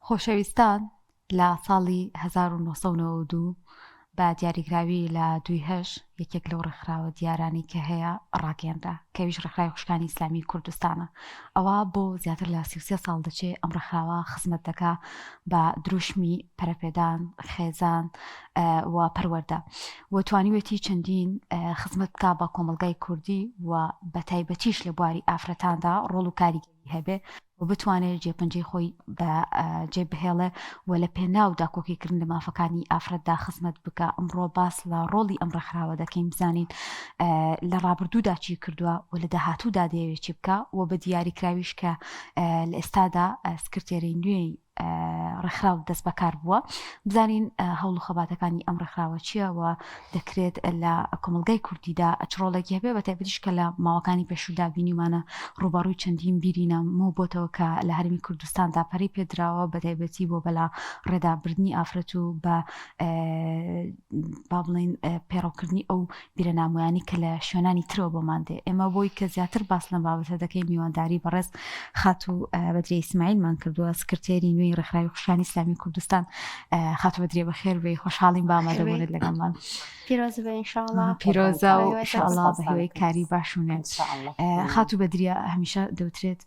خۆشەویستان لە ساڵی 1992 بە دیاریکراوی لە 2 یەکێک لەو ڕێکخراوە دیارانی کە هەیە ڕاگەیەنرا کەویش ڕێکخراوی خوشکانی ئیسلامی کوردستانە. ئەوە بۆ زیاتر لە 33 ساڵ دەچێت ئەم ڕێکخراوە خزمەت دەکا بە دروشمی پەرەپێدان، خێزان و پەروەردە و توانیوێتی چەندین خزمەت بکا بە کۆمەڵگای کوردی و بە تایبەتیش لە بواری ئافرەتاندا ڕۆڵ و کاریگەری هەبێ و بتوانێت جێپەنجەی خۆی بە جێبهێڵێ و لە پێناودا کۆکیکردن لە مافەکانی ئافرەتدا خزمەت بکە. ئەمڕۆ باس لە ڕۆڵی ئەم ڕێکخراوە دەکەین، بزانین لە ڕابردوودا چی کردووە و لە داهاتوودا دەیەوێت چی بکە و بە دیاریکراویش کە لە ئێستادا سکرتێرەی نوێی ڕێکخراو دەست بەکار بووە. بزانین هەوڵ و خەباتەکانی ئەم ڕێکخراوە چییە و دەکرێت لە کۆمەڵگای کوردیدا چڕۆڵێکی هەبێ بە تایبەتیش کە لە ماوەکانی پێشودا بینیمانە ڕووبەڕووی چەندین بیرینە مو بۆتەوە کە لە هەرمی کوردستاندا پەری پێدراوە بە تایبەتی بۆ بەلا ڕێدابردنی ئافرەت و بە با بڵێن پێڕەوکردنی ئەو بیرەنامۆیانی کە لە شوێنانی ترەوە بۆمان دێ. ئێمە بۆی کە زیاتر باس لەم بابەتە دەکەین میوانداری بەڕێز خاتو بەدرێ ئیسماعیلمان کردووە، سکرتێری نوێی ڕێکخراوی خوشکانی ئیسلامی کوردستان. خاتو بەدرێ بەخێر بێ، خۆشحاڵین بە ئامادەبوونت لەگەڵمان. پیرۆزە بێ ئینشاءالله. پیرۆزە و ئینشاءالله بە هێوەی کاری باشوونێت. خاتو بەدرێ هەمیشە دەوترێت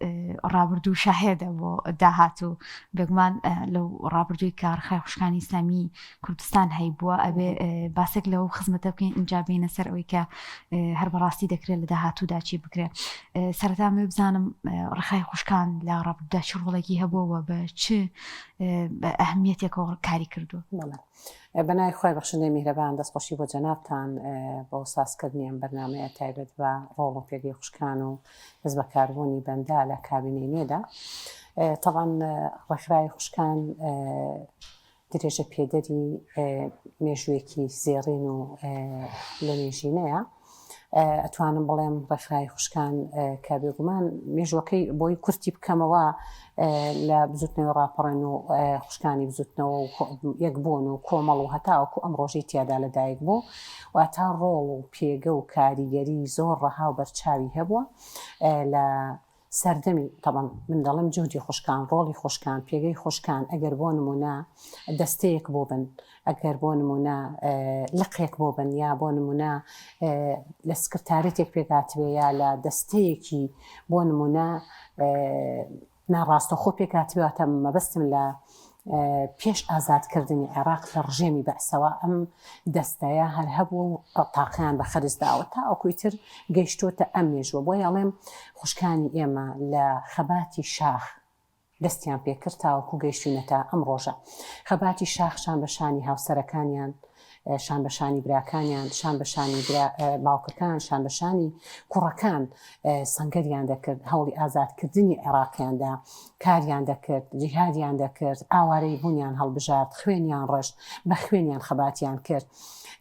ڕابردوو شاهێدە بۆ داهاتوو، بێگومان لەو ڕابردووی کە ڕێکخراوی خوشکانی ئیسلامی کوردستان هەیبووە ئەبێ باسێک لەو خزمەتە بکەین ئینجا بینە سەر ئەوەی کە هەر بەڕاستی دەکرێت لە داهاتوودا چی بکرێت. سەرەتا مێ بزانم ڕێکخراوی خوشکان لە ڕابردوودا چ ڕۆڵێکی هەبووە بە چ ئەهمیەتێکەوە کاری کردووە؟ بەنای خۆی بەخشندەی میهرەبان دەستخۆشی بۆ جەنابتان بۆ سازکردنی ئەم بەرنامەیە تایبەت بە ڕۆڵ و پێگەی خوشکان و دەست بەکاربوونی بەندا لە کابینەی نوێدا. طبعاً ڕێکخراوی خوشکان درێژە پێدەری مێژوویەکی زێڕین و لە نێژینەیە. ئەتوانم بڵێم ڕێکخراوی خوشکان کە بێگومان مێژوەکەی بۆی کورتی بکەمەوە لە بزوتنەوەی ڕاپەڕێن و خوشکانی بزوتنەوە و یەک بوون و کۆمەڵ و هەتاوەکو ئەم ڕۆژەی تیادا لەدایک بوو و تا ڕۆڵ و پێگە و کاریگەری زۆر ڕەها و بەرچاوی هەبووە لە سەردەمی. طبعاً من دەڵێم جودی خوشکان، ڕۆڵی خوشکان، پێگەی خوشکان ئەگەر بۆ نمونە دەستەیەک بۆ بن، ئەگەر بۆ نمونە لقێک بۆ بن، یا بۆ نمونە لە سکرتارێتێک پێکاتوێ یا لە دەستەیەکی بۆ نمونە ناڕاستە خۆ پێکاتوێتە مەبەستم لە پێش ئازادکردنی عێراق لە ڕژێمی بەعسەوە ئەم دەستەیە هەر هەبوو تاقییان بە خەرزداوە تا ئەوکویتر گەیشتۆتە ئەم مێژوە. بۆ یاڵێم خوشکانی ئێمە لە خەباتی شاخ دەستیان پێکرد تاوەکو گەیشتونەتە ئەم ڕۆژە. خەباتی شاخ شان بەشانی هاوسەرەکانیان، شان بەشانی براکانیان، شان بەشانی باوکەکان، شان بەشانی کوڕەکان سەنگەریان دەکرد، هەوڵی ئازادکردنی عێراقیاندا کاریان دەکرد، جیهادیان دەکرد، ئاوارەی بوونیان هەڵبژارد، خوێنیان ڕەشت، بە خوێنیان خەباتیان کرد.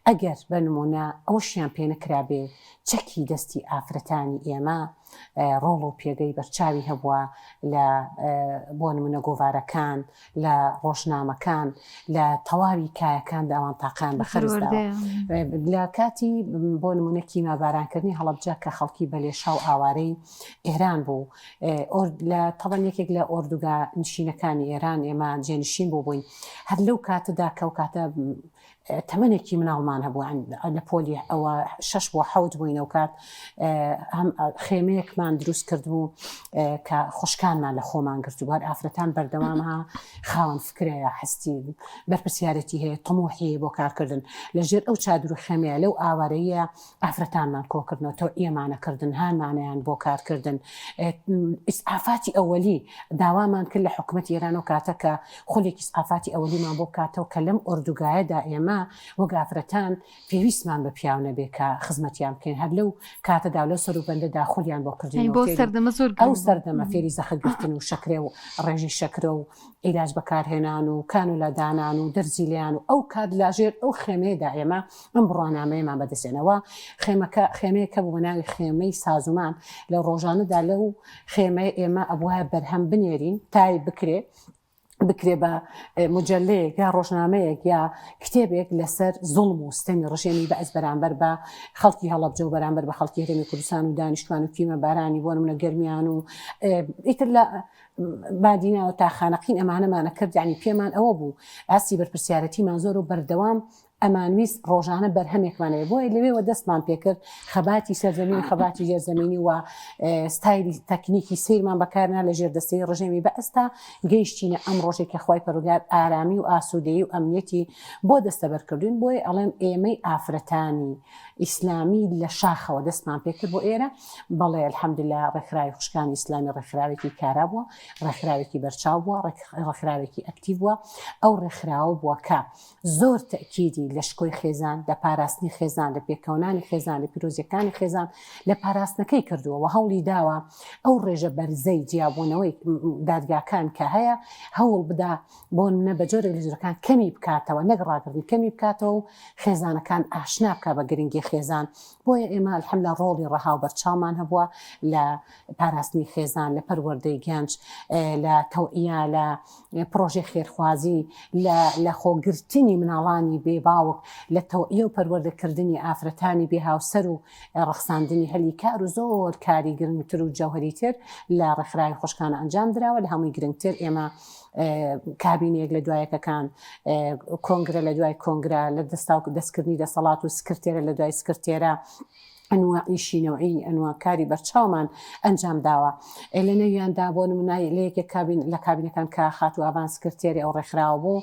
ئەگەر بە نمونە ئەوەشیان پێ نەکرابێ چەکی دەستی ئافرەتانی ئێمە ڕۆڵ و پێگەی بەرچاوی هەبووە لە بۆ نمونە گۆڤارەکان، لە ڕۆژنامەکان، لە تەواوی کایەکان داوان تاقیان بە خەرزداوە. لە کاتی بۆ نمونە کیمابارانکردنی هەڵەبجە کە خەڵکی بەلێشا و ئاوارەی ئێران بوو، لە تەڵەن یەکێک لە ئۆردوگا نشینەکانی ئێران ئێمە جێنشین بوو بووین. هەر لەو کاتەدا کە ئەو کاتە تەمەنێکی مناڵمان هەبوو لە پۆلی ئەوە 6 بۆ 7 بووین. ئەو کات خێمەیەکمان دروست کردبوو کە خوشکانمان لە خۆمان گرتووە. ئافرەتان بەردەوامها خاوەن فکرەیە، هەستی بەرپرسیارەتی هەیە، تەمۆحی بۆ کارکردن لەژێر ئەو چادر و خێمەیە لەو ئاوارەیە ئافرەتانمان کۆکردنەوە تۆ ئێمانەکردن، هانمانیان بۆ کارکردن. ئیسعافاتی ئەوەلی داوامان کرد لە حکوومەتی ئێران و کاتە کە خولێکی ئیسعافاتی ئەوەلیمان بۆ کاتەوە کە لەم ئۆردوگایەدا ئێمە وەک ئافرەتان پێویستمان بە پیاو نەبێ کە خزمەتیان بکەین. هەر لەو کاتەدا لەو سەر و بەندەدا خولیان بۆ کردن ئەو سەردەمە فێری زەخەتگرتن و شەکرێ و ڕێژی شەکرە و عیلاج بەکارهێنان و کانولا دانان و دەرزیلیان و ئەو کات لاژێر ئەو خێمەیەدا ئێمە ئەم بڕوانامەیەمان بەدەستێنەوە. خێمەیەکە بوو بە ناوی خێمەی سازومان. لە ڕۆژانەدا لەو خێمەی ئێمە ئەبوایە بەرهەم بنێرین تای بکرێ بکرێ بە مجلەیەک یا ڕۆژنامەیەک یا کتێبێک لەسەر زوڵم و ستەمی ڕژێمی بەعز بەرامبەر بە خەڵکی هەڵەبجە و بەرامبەر بە خەڵکی هەرێمی کوردستان و دانیشتوان و تیمە بارانی بۆ نمونە گەرمیان و ئیتر لە بادیناوە تا خانەقین ئەمانەمانە کرد، یعنی پێمان ئەوە بوو ئاسی بەرپرسیارەتیمان زۆر و بەردەوام ئەمانویست ڕۆژانە بەرهەمێکمانەیە بۆیە لەوێوە دەستمان پێکرد خەباتی سەرزەمینی خەباتی ژێرزەمینی و ستایلی تەکنیکی سیرمان بەکارنا لە ژێردەستەی ڕژێمی بە ئێستا گەیشتینە ئەم ڕۆژێکی خی پەروەردگار ئارامی و ئاسوودەیی و ئەمنیەتی بۆ دەستەبەرکردوین، بۆیە ئەڵێم ئێمەی ئافرەتانی ئیسلامی لە شاخەوە دەستمان پێکرد بۆ ئێرە بەڵێ الحەمدلله ڕێکخراوی خوشکانی ئیسلامی ڕێکخراوێکی کارا بووە، ڕێکخراوێکی بەرچاو بووە، ڕێکخراوێکی ئەکتیڤ بووە. ئەو ڕێکخراوە بووە کە زۆر تەکیدی لە شکۆی خێزان، لە پاراستنی خێزان، لە پێکەونانی خێزان، لە پیرۆزیەکانی خێزان لە پاراستنەکەی کردووە و هەوڵی داوە ئەو ڕێژە بەرزەی جیابوونەوەی دادگاکان کە هەیە هەوڵ بدا بۆ نە بە جۆرێک لە جۆرەکان کەمی بکاتەوە، نەک ڕاگرنی کەمی بکاتەوە و خێزانەکان ئاشنا بکە بە گرنگی خێزان. بۆیە ئێمە الحەمدولله ڕۆڵی ڕەها و بەرچاومان هەبووە لە پاراستنی خێزان، لە پەروەردەی گەنج، لە تەوعیە، لە پرۆژەی خێرخوازی، لە خۆگرتنی مناڵانی بێباوک، لە تەوعیە و پەروەردەکردنی ئافرەتانی بێ هاوسەر و ڕەخساندنی هەلی کار و زۆر کاری گرنگتر و جەوهەریتر لە ڕێکخراوی خوشکانە ئەنجام درراوە. لە هەمووی گرنگتر ئێمە کابینێک لە دوایەکەکان، کۆنگرە لە دوای کۆنگرە، لە دەستکردنی دەسەڵات و سکرتێرە لە دوای سکرتێرە، ئەنواعیشی نەوعی ئەنواکاری بەرچاومان ئەنجام داوە. لە نەویاندا بۆ نمونای لە یەکێک لە کابینەکان کە خات و ئاوان سکرتێری ئەو ڕێکخراوە بوو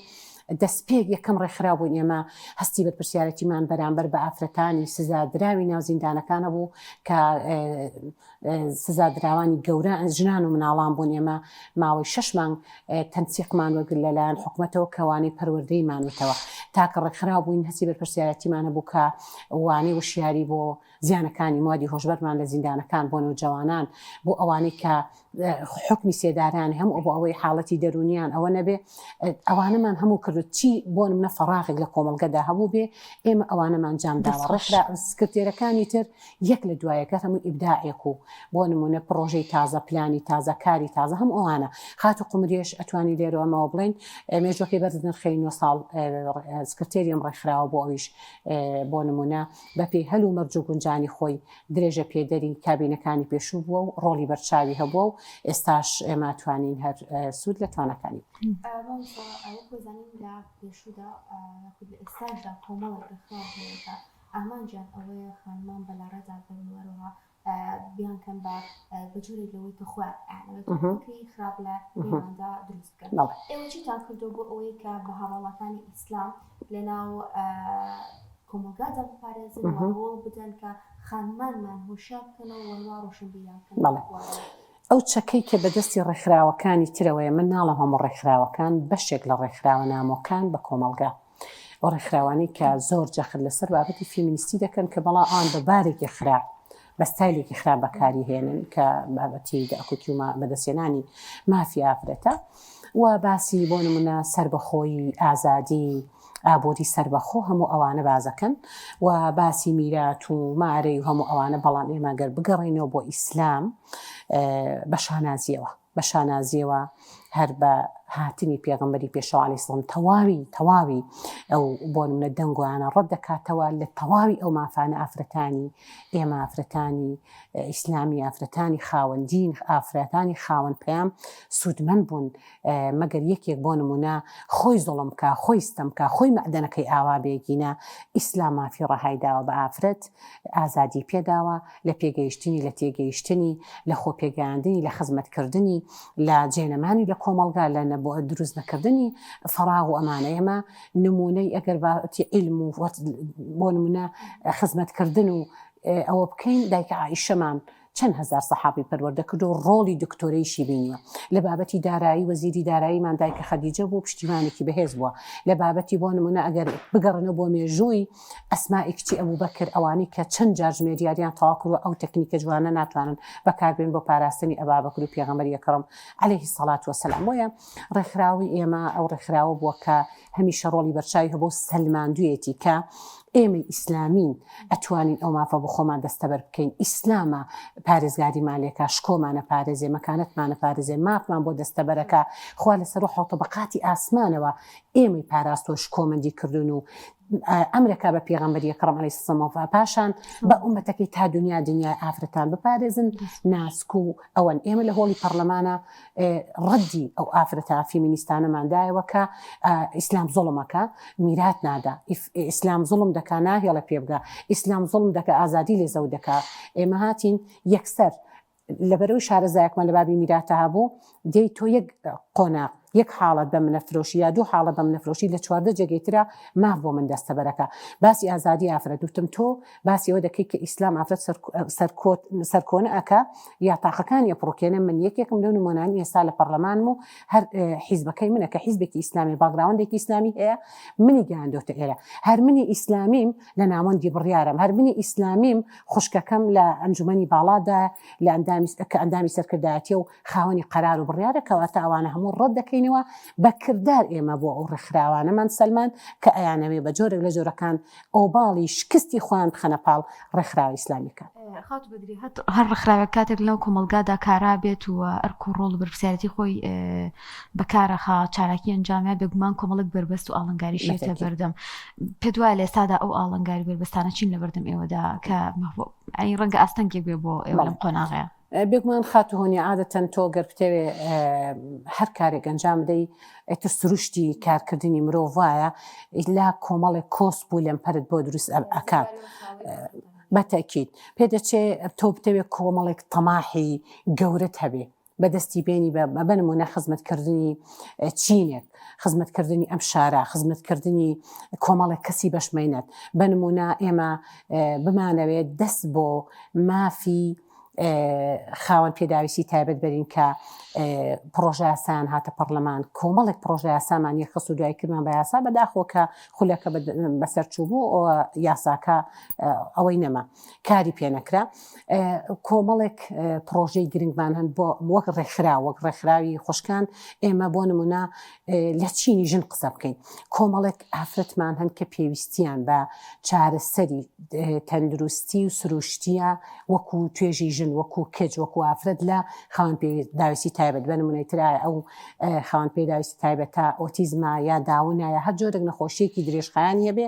دەستپێک یەکەم ڕێکخراو بوون. ئێمە هەستی بەرپرسیارەتیمان بەرامبەر بە ئافرەتانی سزادراوی ناوزیندانەکانە بوو کە سزادراوانی گەورە ژنان و مناڵان بوون. ئێمە ماوەی 6 مانگ تەنسیقمان وەرگرت لەلایەن حکوومەتەوە کەوانەی پەروەردەیمانوتەوە تاکە ڕێکخراو بووین هەستی بەرپرسیارەتیمانە بوو کە وانەی وشیاری بۆ زیانەکانی موادی هۆشبەرمان لە زیندانەکان بۆ نەوجەوانان، بۆ ئەوانەی کە حکمی سێداران هەموو بۆ ئەوەی حاڵەتی دەرونیان ئەوە نەبێ، ئەوانەمان هەموو کردو چی بۆ منە فەراغێک لە کۆمەڵگەدا هەبوو بێ ئێمە ئەوانەمان جامداوە. ڕێکخرا سکرتێرەکانی تر یەک لە دوایەکە هەموو ئیبداعێک و بۆ نمونە پرۆژەی تازە، پلانی تازە، کاری تازە، هەم ئەوانە خات و قومریش ئەتوانی لێرەوەمەوە بڵین مێژوەکەی بەرز نرخەی 9 ساڵ سکرتێری ئەم ڕێکخراوە بۆ ئەویش بۆ نمونە بەپێی هەلو مەرج و گونجانی خۆی درێژە پێدەری کابینەکانی پێشوو بووە و ڕۆڵی بەرچاوی هەبووە و ئێستاش ئێمە توانین هەر سوود لە توانەکانی بزانین لە پێشوودا ئێستاشدا کۆمەڵێک ڕێکخراوەیە ئامانجان ئەوەیە خانمان بەلاڕێدا بەروەرەوە بیانکەن بە جۆرێک لەوەی کە خۆی خراپ لە پەیماندا دروستکەن. ئێوە چیتان کردو بۆ ئەوەی کە بە هەواڵەکانی ئیسلام لەناو کۆمەلگادا بپارێزن و ڕۆڵ بدەن کە خانمانمان هۆشیار بکەنەوە وەڵوا ڕۆشنبیریانکەن؟ ئەو چەکەی کە بەدەستی ڕێکخراوەکانی ترەوەیە، من ناڵم هەموو ڕێکخراوەکان بەشێک لە ڕێکخراوە نامۆکان بە کۆمەلگا ئەو ڕێکخراوانی کە زۆر جەخت لەسەر بابەتی فیمینیستی دەکەن کە بەڵام ئەوان بە بارێکی خراپ بە ستایلێکی خراپ بەکاری هێنن کە بابەتی دەکوتی و بەدەستێنانی مافی ئافرەتە و باسی بۆ نمونە سربەخۆیی، ئازادی، ئابووری سربەخۆ هەموو ئەوانە بازەکەن و باسی میرات و مارەی و هەموو ئەوانە. بەڵام ئێمە گەر بگەڕێنەوە بۆ ئیسلام بە شانازیەوە هەر بە هاتنی پێغەمبەری پێشەوە عەلەیهی سەلام تەواوی ئەو بۆ نمونە دەنگوانە ڕەت دەکاتەوە لە تەواوی ئەو مافانە ئافرەتانی ئێمە ئافرەتانی ئیسلامی، ئافرەتانی خاوەندین، ئافرەتانی خاوەن پەیام سوودمەند بوون مەگەر یەکێک بۆ نمونە خۆی زوڵم بکە، خۆی ستەم بکە، خۆی مەعدەنەکەی ئاوا بێگینە. ئیسلام مافی ڕەهای داوە بە ئافرەت، ئازادی پێداوە لە پێگەیشتنی، لە تێگەیشتنی، لە خۆ پێگەیاندنی، لە خزمەتکردنی، لە جێنەمانی لە کۆمەلگا، لە بۆ دروست نەکردنی فەراغ و ئەمانە. ئێمە نمونەی ئەگەر باەتی عیلم و بۆ نمونە خزمەتکردن و ئەوە بکەین، دایکە عائیشەمان چەند هەزار سەحابی پەروەردە کرد و ڕۆڵی دکتۆرەیشی بینیوە. لە بابەتی دارایی وەزیری داراییمان دایکە خەدیجە بوو، پشتیوانێکی بەهێز بووە. لە بابەتی بۆ نمونە ئەگەر بگەڕنەوە بۆ مێژووی ئەسمائی کچی ئەبوبەکر، ئەوانی کە چەند جار ژمێریاریان تەواو کردووە ئەو تەکنیکە جوانە ناتوانن بەکاربێن بۆ پاراستنی ئەبابەکر و پێغەمبەری ئەکرەم عەلەیهی سەڵات وەسەلام. بۆیە ڕێکخراوی ئێمە ئەو ڕێکخراوە بووە کە هەمیشە ڕۆڵی بەرچاوی هەبوو سەلماندوویەتی کە ئێمە ئیسلامین ئەتوانین ئەو مافە بۆ خۆمان دەستەبەر بکەین ئیسلامە پارێزگاریمان لێکە شکۆمانە پارێزێ مەکانەتمانە پارێزێ مافمان بۆ دەستەبەرەکە خوا لەسەر و حوتەبقاتی ئاسمانەوە ئێمەی پاراستۆ شکۆمەندی کردوون و ئەمرەکە بە پێغەمبەری ئەکرەم عەلەیهی سەلام پاشان بە ئومەتەکەی تا دنیای ئافرەتان بپارێزن ناسک و ئەوەن ئێمە لە هۆڵی پەرلەمانە ڕەدی ئەو ئافرەتە فیمینیستانەماندایەوە کە ئیسلام زوڵمەکە میرات نادا ئیسلام زوڵم دەکا ناهێڵە پێ بگا ئیسلام زوڵم دەکە ئازادی لێزەو دەکا ئێمە هاتین یەکسەر لەبەرەوەی شارەزایەکمان لە بابی میراتە هەبوو دەی تۆ یەک قۆناق یەک حاڵەت بە منەفرۆشی یا دوو حاڵە بە منەفرۆشی لە 14 جێگەیترا ماف بۆ من دەستەبەرەکە باسی ئازادی ئافرەت دوتم تۆ باسی ئەوە دەکەی کە ئیسلام ئافرەت سەرکۆنە ئەکە یا تاقەکانی ئەپڕۆکێنە من یەکێکم لەو نمونانی ئێستا لە پەرلەمانم و هەر حیزبەکەی منە کە حیزبێکی ئیسلامی باگراوندێکی ئیسلامی هەیە منی گەیاندۆتە ئێرە هەر منی ئیسلامیم لە ناوەندی بڕیارم هەر منی ئیسلامیم خوشکەکەم لە ئەنجومەنی باڵادا لە ئەندامی سەرکردایەتی و خاوەنی قەرار و بڕیارە کەواتە ئەوانە هەموو ڕەت دەکەینەوە بەکردار ئێمە بۆ ئەو ڕێکخراوانەمان سەلمان کە ئەیانەوێ بە جۆرێک لە جۆرەکان ئۆباڵی شکستی خۆیان بخەنە پاڵ ڕێکخراوی ئیسلامیکە خات بەدری هەر ڕێکخراوە کاتێک لەو کۆمەلگادا کارا بێت و ئەرک و ڕۆڵ بەرپرسیارەتی خۆی بەکارەخا چالاکی ئەنجامە بێگومان کۆمەڵک بربەست و ئاڵنگاری شێتە بەردەم پێ دوایە لە ئێستادا ئەو ئاڵنگاری بربەستانە چین لە بەردەم ئێوەدا کە ئەی ڕەنگە ئاستەنگێک بێ بۆ ئێوە لەم قۆناغەیە بێگومان خاتوهۆنی عادەتەن تۆ گەر بتەوێ هەر کارێک ئەنجام بدەی ئەتر سروشتی کارکردنی مرۆڤ وایە لا کۆمەڵێک کۆس بوو لەم پەرت بۆ دروست ئەکات بەتەکید پێدەچێ تۆ بتەوێ کۆمەڵێک تەماحی گەورەت هەبێ بەدەستی بێنی بە نمونە خزمەتکردنی چینێک خزمەتکردنی ئەم شارە خزمەتکردنی کۆمەڵێک کەسی بەشمێنێت بە نمونە ئێمە بمانەوێت دەست بۆ مافی خاوەن پێداویستی تایبەت بەرین کە پرۆژە یاسایان هاتە پەرلەمان کۆمەڵێک پرۆژە یاسامان یەخەس و دوای کردمان بە یاسا بەداخۆ کە خولەکە بەسەرچوو بوو یاساکە ئەوەی نەما کاری پێ نەکرا کۆمەڵێک پرۆژەی گرنگمان هەن بۆ وەک ڕێکخرا وەک ڕێکخراوی خوشکان ئێمە بۆ نمونە لە چینی ژن قسە بکەین کۆمەڵێک ئافرەتمان هەن کە پێویستیان بە چارەسەری تەندروستی و سروشتیە وەکو توێژی ژن وەکو کەج وەکو ئافرەت لە خاوەن پێداویستی تایبەت بە نمونەی ترایە ئەو خاوەن پێداویستی تایبەتە ئۆتیزمە یا داونە یا هەر جۆرێک نەخۆشیەکی درێژخایان هەبێ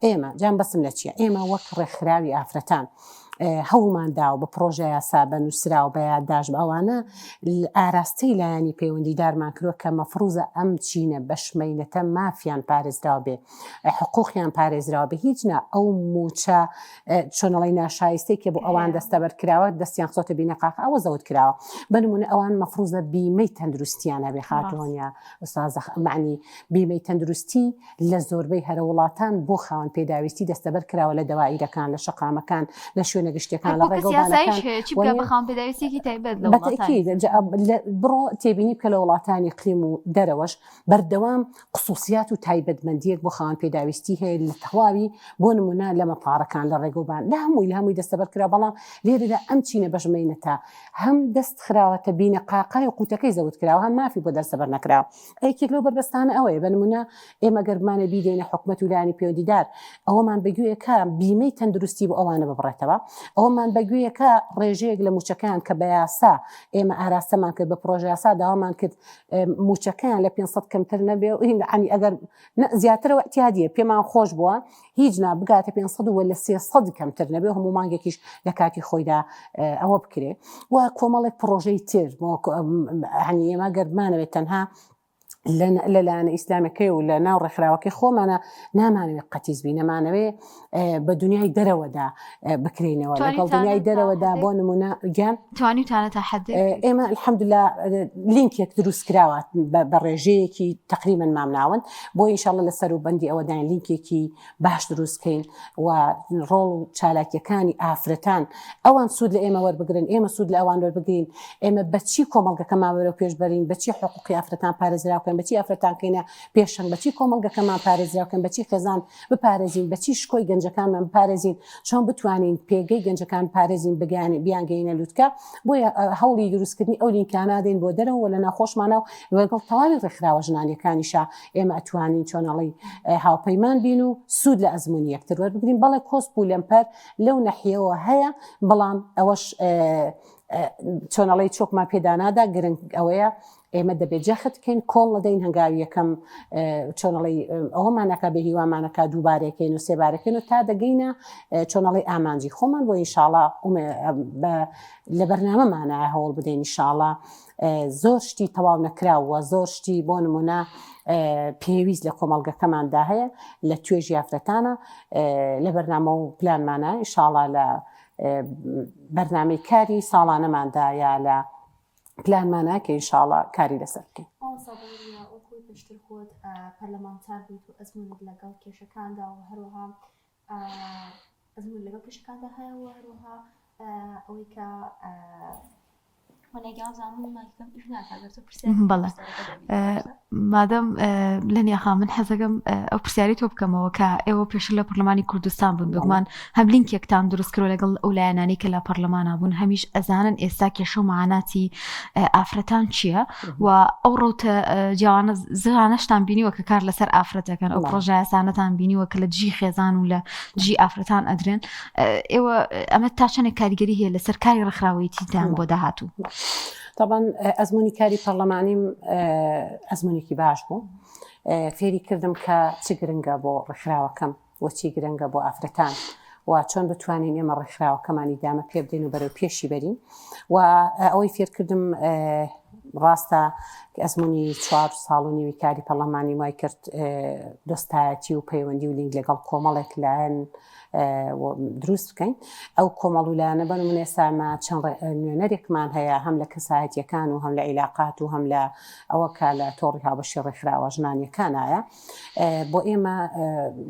ئێمە جان بەسم لە چییە ئێمە وەک ڕێکخراوی ئافرەتان هەوڵماندا و بە پرۆژە یاسا بە نووسرا و بە یادداش بە ئەوانە ئاراستەی لایانی پەیوەندیدارمان کردووە کە مەفروزە ئەم چینە بەشمەینەتە مافیان پارێزراوە بێ حقوقیان پارێزراوە بە هیچ نا ئەو موچە چۆنەڵی ناشایستەی کە بۆ ئەوان دەستەبەر کراوە دەستیان خۆتە بینەقاق ئەوە زەوت کراوە بە نمونە ئەوان مەفروزە بیمەی تەندروستیانە بێ خاتوۆنیا معنی بیمەی تەندروستی لە زۆربەی هەرە وڵاتان بۆ خاوەن پێداویستی دەستەبەر کراوە لە دەوائیرەکان لە شەقامەکان لە شوێنە گشتەکان لە بڕۆ تێبینی بکە لە وڵاتانی قلیم و دەرەوەش بەردەوام خصوصیات و تایبەتمەندیەک بۆ خاوەن پێداویستی هەیە لە تەواوی بۆ نمونە لە مەپارەکان لە ڕێگەوبان لە هەمووی دەستەبەر کرا بەڵام لێرەدا ئەم چینە بەژمەینەتە هەم دەست خراوەتە بینە قاقای و قوتەکەی زەوت کراوە هەم مافی بۆ دەستەبەر نەکراوە ئەیکێک لەو بەربەستانە ئەوەیە بە نمونە ئێمە گەرمانە بیدەینە حکومەت و لایانی پەیوەندیدار ئەوەمان بەگوێیەکە بیمەی تەندروستی بۆ ئەوانە ببڕێتەوە ئەومان بەگوێیەکە ڕێژەیەک لە موچەکان کە بە یاسا ئێمە ئاراستەمان کرد بە پرۆژە یاسا داوامان کرد موچەکان لە 500 کەمتر نەبێ و عنی ئەگەر زیاترەوە ئەتیادیە پێمان خۆش بووە هیچ بگاتە 500 و لە 300 کەمتر نەبێ هەموو مانگێکیش لە کاتی خۆیدا ئەوە بکرێ و کۆمەڵێک پرۆژەی تر ئێمە گەرمانەوێت تەنها لەلایەنە ئیسلامەکەی و لە ناو ڕێکخراوەکەی خۆمانە نامانەوێت قەتیزبی نەمانەوێ بە دنیای دەرەوەدا بکرێنەوە لەگەڵ دنیای دەرەوەدا بۆ نمونە گیان توانیتانە تا حد ئێمە الحەمدوللا لینکێک دروست کراوە بە ڕێژەیەکی تقریبا مامناون بۆ ئینشاءالله لە سەروبەندی ئەوەدان لینکێکی باش دروستکەین و ڕۆڵ و چالاکیەکانی ئافرەتان ئەوان سوود لە ئێمە وەربگرن ئێمە سوود لە ئەوان وەربگرین ئێمە بەچی کۆمەڵگەکەمان وەرە پێشبەرین بەچی حقوقی ئافرەتان پارێزراوکەن بکەن بەچی ئافرەتانکەینە پێشنگ بەچی کۆمەڵگەکەمان پارێزراوکەن بەچی خێزان بپارێزین بەچی شکۆی گەنجەکانمان بپارێزین چۆن بتوانین پێگەی گەنجەکان پارێزین بیانگەینە لووتکە بۆیە هەوڵی دروستکردنی ئەو لیمکانادەین بۆ دەرەوە لە ناخۆشمانە و لەگەڵ تەواوی ڕێکخراوە ژنانیەکانیشە ئێمە ئەتوانین چۆنەڵی هاوپەیمان بین و سوود لە ئەزمموی یەکتر وەربگرین بەڵێ کۆسپ و لەمپەر لەو نەحیەوە هەیە بەڵام ئەوەش چۆنەڵی چۆکمان پێدانادا گرنگ ئەوەیە ئێمە دەبێت جەختکەین کۆڵ نەدەین هەنگاوی یەکەم چۆنەڵی ئەوەمانەکە بە هیوامانەکە دووبارێکین و سێبارەکەین و تا دەگەینە چۆنەڵی ئامانجی خۆمان بۆ ئینشاڵڵا لە بەرنامەمانە هەوڵ بدەین ئینشاڵڵا زۆر شتی تەواو نەکراوە زۆر شتی بۆ نمونە پێویست لە کۆمەڵگەکەماندا هەیە لە توێژی ئافرەتانە لە بەرنامە و پلانمانە ئینشاڵڵا لە بەرنامەی کاری ساڵانەماندا یا لە پلانمانە کە ئینشاڵڵا کاری لەسەر بکەین. ئەوکوی پشتر خۆت پەرلەمانتار بوویت و ئەزمونت لەگەڵ کێشەکاندا و هەروەها ئەزمون لەگەڵ کێشەکاندا هەیە و هەروەها ئەوەی کە بەڵێ مادەم لە نیاخا من حەزەکەم ئەو پرسیاری تۆ بکەمەوە کە ئێوە پێشتر لە پەرلەمانی کوردستان بوون بگومان هەم لینکێکتان دروست کرۆ لەگەڵ ئەو لایەنانی کە لە پەرلەمانە بوون هەمیش ئەزانن ئێستا کێشە و معاناتی ئافرەتان چییە و ئەو ڕۆتە جیاوانە زانەشتان بینیوە کە کار لەسەر ئافرەتەکەن ئەو پرۆژە یاسانەتان بینیوە کە لە جی خێزان و لە جی ئافرەتان ئەدرێن ئێوە ئەمە تا چەندێک کاریگەری هەیە لەسەر کاری ڕێکخراوەیەتیتان بۆ داهاتوو. طبعا ئەزمموی کاری پەرلەمانیم ئەزممویەکی باش بوو فێری کردم کە چی گرنگە بۆ ڕێکخراوەکەم وەچی گرنگە بۆ ئافرەتان و چۆن بتوانین ئێمە ڕێکخراوەکەمانی دامە پێ بدەین و بەرەو پێشی بەرین و ئەوەی فێرکردم ڕاستە ئەزمموی 4 ساڵ و نیوی کاری پەرلەمانی وای کرد دۆستایەتی و پەیوەندی و لینک لەگەڵ کۆمەڵێک لایەن دروست بکەین ئەو کۆمەڵ و لایەنە بە نمونە ئێستا چەند نوێنەرێکمان هەیە هەم لە کەسایەتیەکان و هەم لە عیلاقات و هەم لە ئەوەکە لە تۆڕی هاوبەشی ڕێکخراوە ژنانیەکانایە بۆ ئێمە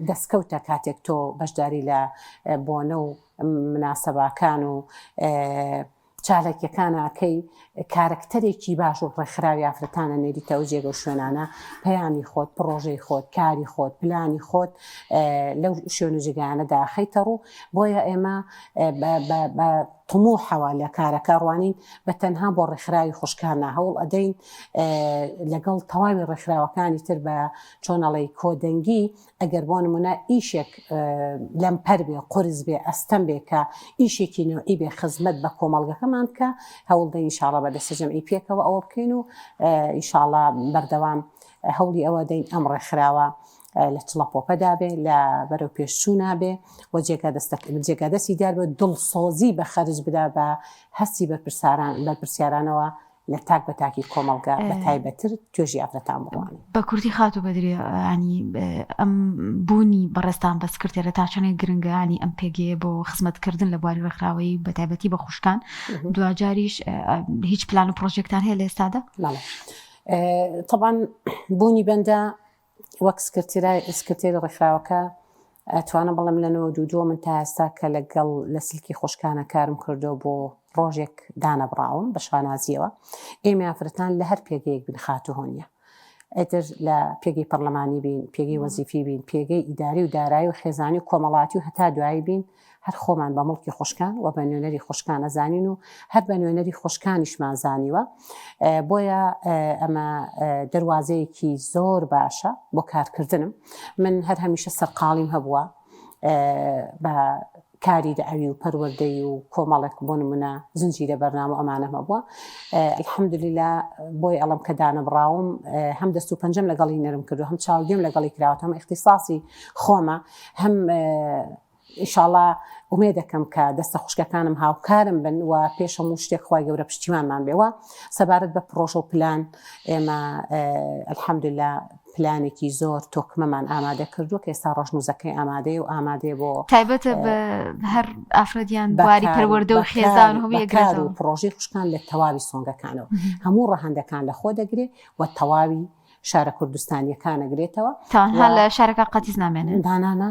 دەستکەوتە کاتێک تۆ بەشداری لە بۆنە و مناسەباکان و چالێکیەکانەکەی کارکتەرێکی باش و ڕێکخراوی ئافرەتانە نێریتەوە جێگە و شوێنانە پەیامی خۆت پرۆژەی خۆت کاری خۆت پلانی خۆت لەو شوێن و جێگانەدا خەیتە ڕوو بۆیە ئێمە طموحەوە لە کارەکە ڕوانین بە تەنها بۆ ڕێکخراوی خوشکانە هەوڵ ئەدەین لەگەڵ تەواوی ڕێکخراوەکانی تر بە چۆنەڵی کۆدەنگی ئەگەر بۆ نمونە ئیشێک لەمپەر بێ قورس بێ ئەستەم بێ کە ئیشێکی نوعی بێ خزمەت بە کۆمەڵگەکەمان بکە هەوڵ دەین ئینشاڵڵا بەدەستە جەمعی پێکەوە ئەوە بکەین و ئینشاڵڵا بەردەوام هەوڵی ئەوە دەین ئەم ڕێکخراوە لە چڵەپۆپەدا بێ لە بەرەو پێشچوو نابێ و جێگادەستی دیار بە دڵسۆزی بە خەرج بدا بە هەستی بەرپرسیارانەوە لە تاک بە تاکی کۆمەڵگە بە تایبەتر توێژی ئافرەتان بڕوانێ بە کوردی خات و بەدرێ ینی ئەم بوونی بەڕێستان بە سکرتێرە تا چەندێک گرنگە ینی ئەم پێگەیە بۆ خزمەتکردن لە بواری ڕێکخراوەی بە تایبەتی بە خوشکان دوجاریش هیچ پلان و پرۆژێکتان هەیە لە ئێستادا؟ طبعا بوونی بەندە وەک سکرتێری ڕێکخراوەکە ئەتوانە بەڵێم لەنەوە دوو من تا ئێستا کە لەگەڵ لە سلکی خۆشکانە کارم کردو بۆ ڕۆژێک دانەبراوم بە شانازیەوە ئێمە ئافرەتان لە هەر پێگەیەک بن خاتوهۆنیە ئەتر لە پێگەی پەرلەمانی بین پێگەی وەزیفی بین پێگەی ئیداری و دارایی و خێزانی و کۆمەڵاتی و هەتا دوایی بین هەر خۆمان بە مڵکی خوشکان و بە نوێنەری خوشکانە زانین و هەر بە نوێنەری خوشکانیشمان زانیوە بۆیە ئەمە دەواازەیەکی زۆر باشە بۆ کارکردنم من هەر هەمیشە سەرقاڵیم هەبووە بە کاری دەعوی و پەروەردەی و کۆمەڵێک بۆ نمونە زنجیرە بەرنامە ئەمانەمە بووە الحەمدوللیلا بۆی ئەڵم کە دانەبراوم هەم دەست و پەنجەم لەگەڵی نەرم کردو هەم چاودێم لەگەڵی کراوە هەم اختصاصی خۆمە هەم ئینشاڵڵا ئومێ دەکەم کە دەستە خوشکەکانم هاوکارم بن و پێش هەموو شتێک خوای گەورە پشتیوانمان بێەوە سەبارەت بە پرۆژە و پلان ئێمە الحەمدوللا پلانێکی زۆر تۆکمەمان ئامادە کردو کە ئێستا ڕۆژنووزەکەی ئامادەی و ئامادەیە بۆ تایبەتە بە هەر ئافرەدیان بواری پەروەردە و خێزان و هەموو و پرۆژەی خوشکان لە تەواوی سۆنگەکانەوە هەموو ڕەهەندەکان لە خۆ دەگرێت و تەواوی شارە کوردستانیەکانەگرێتەوە تاها لە شارەکە قەتیز نامێنن دانانە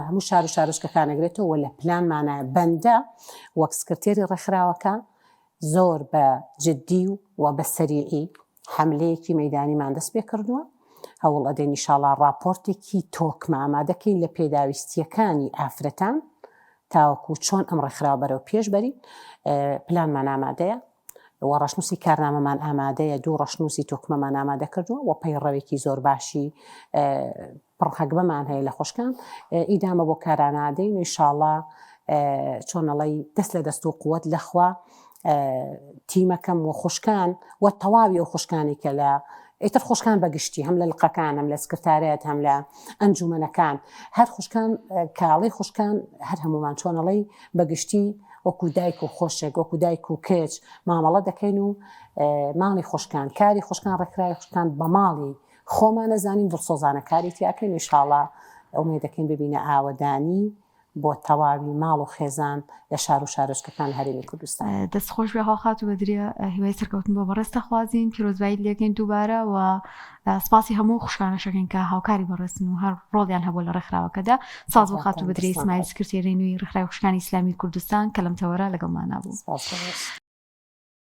هەموو شار و شارۆچکەکانەگرێتەوە و لە پلانمانە بەندە وەک سکرتێری ڕێکخراوەکە زۆر بە جددی و بە سەریعی حملەیەکی مەیدانیمان دەست پێ کردووە هەوڵ ئەدەین ئینشاڵڵا ڕاپۆرتێکی تۆکمە ئامادەکەین لە پێداویستیەکانی ئافرەتان تاوەکو چۆن ئەم ڕێکخراوە بەرەو پێش بەرین پلانمان ئامادەیە و ڕەشنووسی کارنامەمان ئامادەیە 2 ڕەشنووسی تۆکمەمان ئامادە کردووە و پەیڕەوێکی زۆر باشی پڕحەگبەمان هەیە لە خوشکان ئیدامە بۆ کارانادەین و ئینشاڵڵا چۆنەڵی دەست لە دەست و قووەت لەخوا تیمەکەم و خوشکان و تەواوی ئەو خوشکانی کە لە ئیتر خوشکان بەگشتی هەم لە لقەکان هەم لە سکرتارەت هەم لە ئەنجومەنەکان هەر خوشکان کاڵی خوشکان هەر هەمومان چۆنەڵی بەگشتی وەکو دایک و خۆشێک وەکو دایک و کێچ مامەڵە دەکەین و ماڵی خوشکان کاری خوشکان ڕێکخراوی خوشکان بە ماڵی خۆمان نەزانین دڵسۆزانە کاری تیاکەین ئینشاڵڵا ئەومێ دەکەین ببینە ئاوەدانی بۆ تەواوی ماڵ و خێزان لە شار و شارۆچکەکان هەرێمی کوردستان. دەستخۆش بێ هاڵخات و بەدرێ هیوای سەرکەوتن بۆ بەڕێستە خوازیین پیرۆزبایی لێگەین دووبارە و سپاسی هەموو خوشکانەشەکەین کە هاوکاری بەڕێستن و هەر ڕۆڵیان هەبوو لە ڕێکخراوەکەدا ساز بۆ خات و بەدرێ ئیسماعیل سکرتێرەی نوێی ڕێکخراوی خوشکانی ئیسلامی کوردستان کە لەم تەوەرە لەگەڵمان نابوو.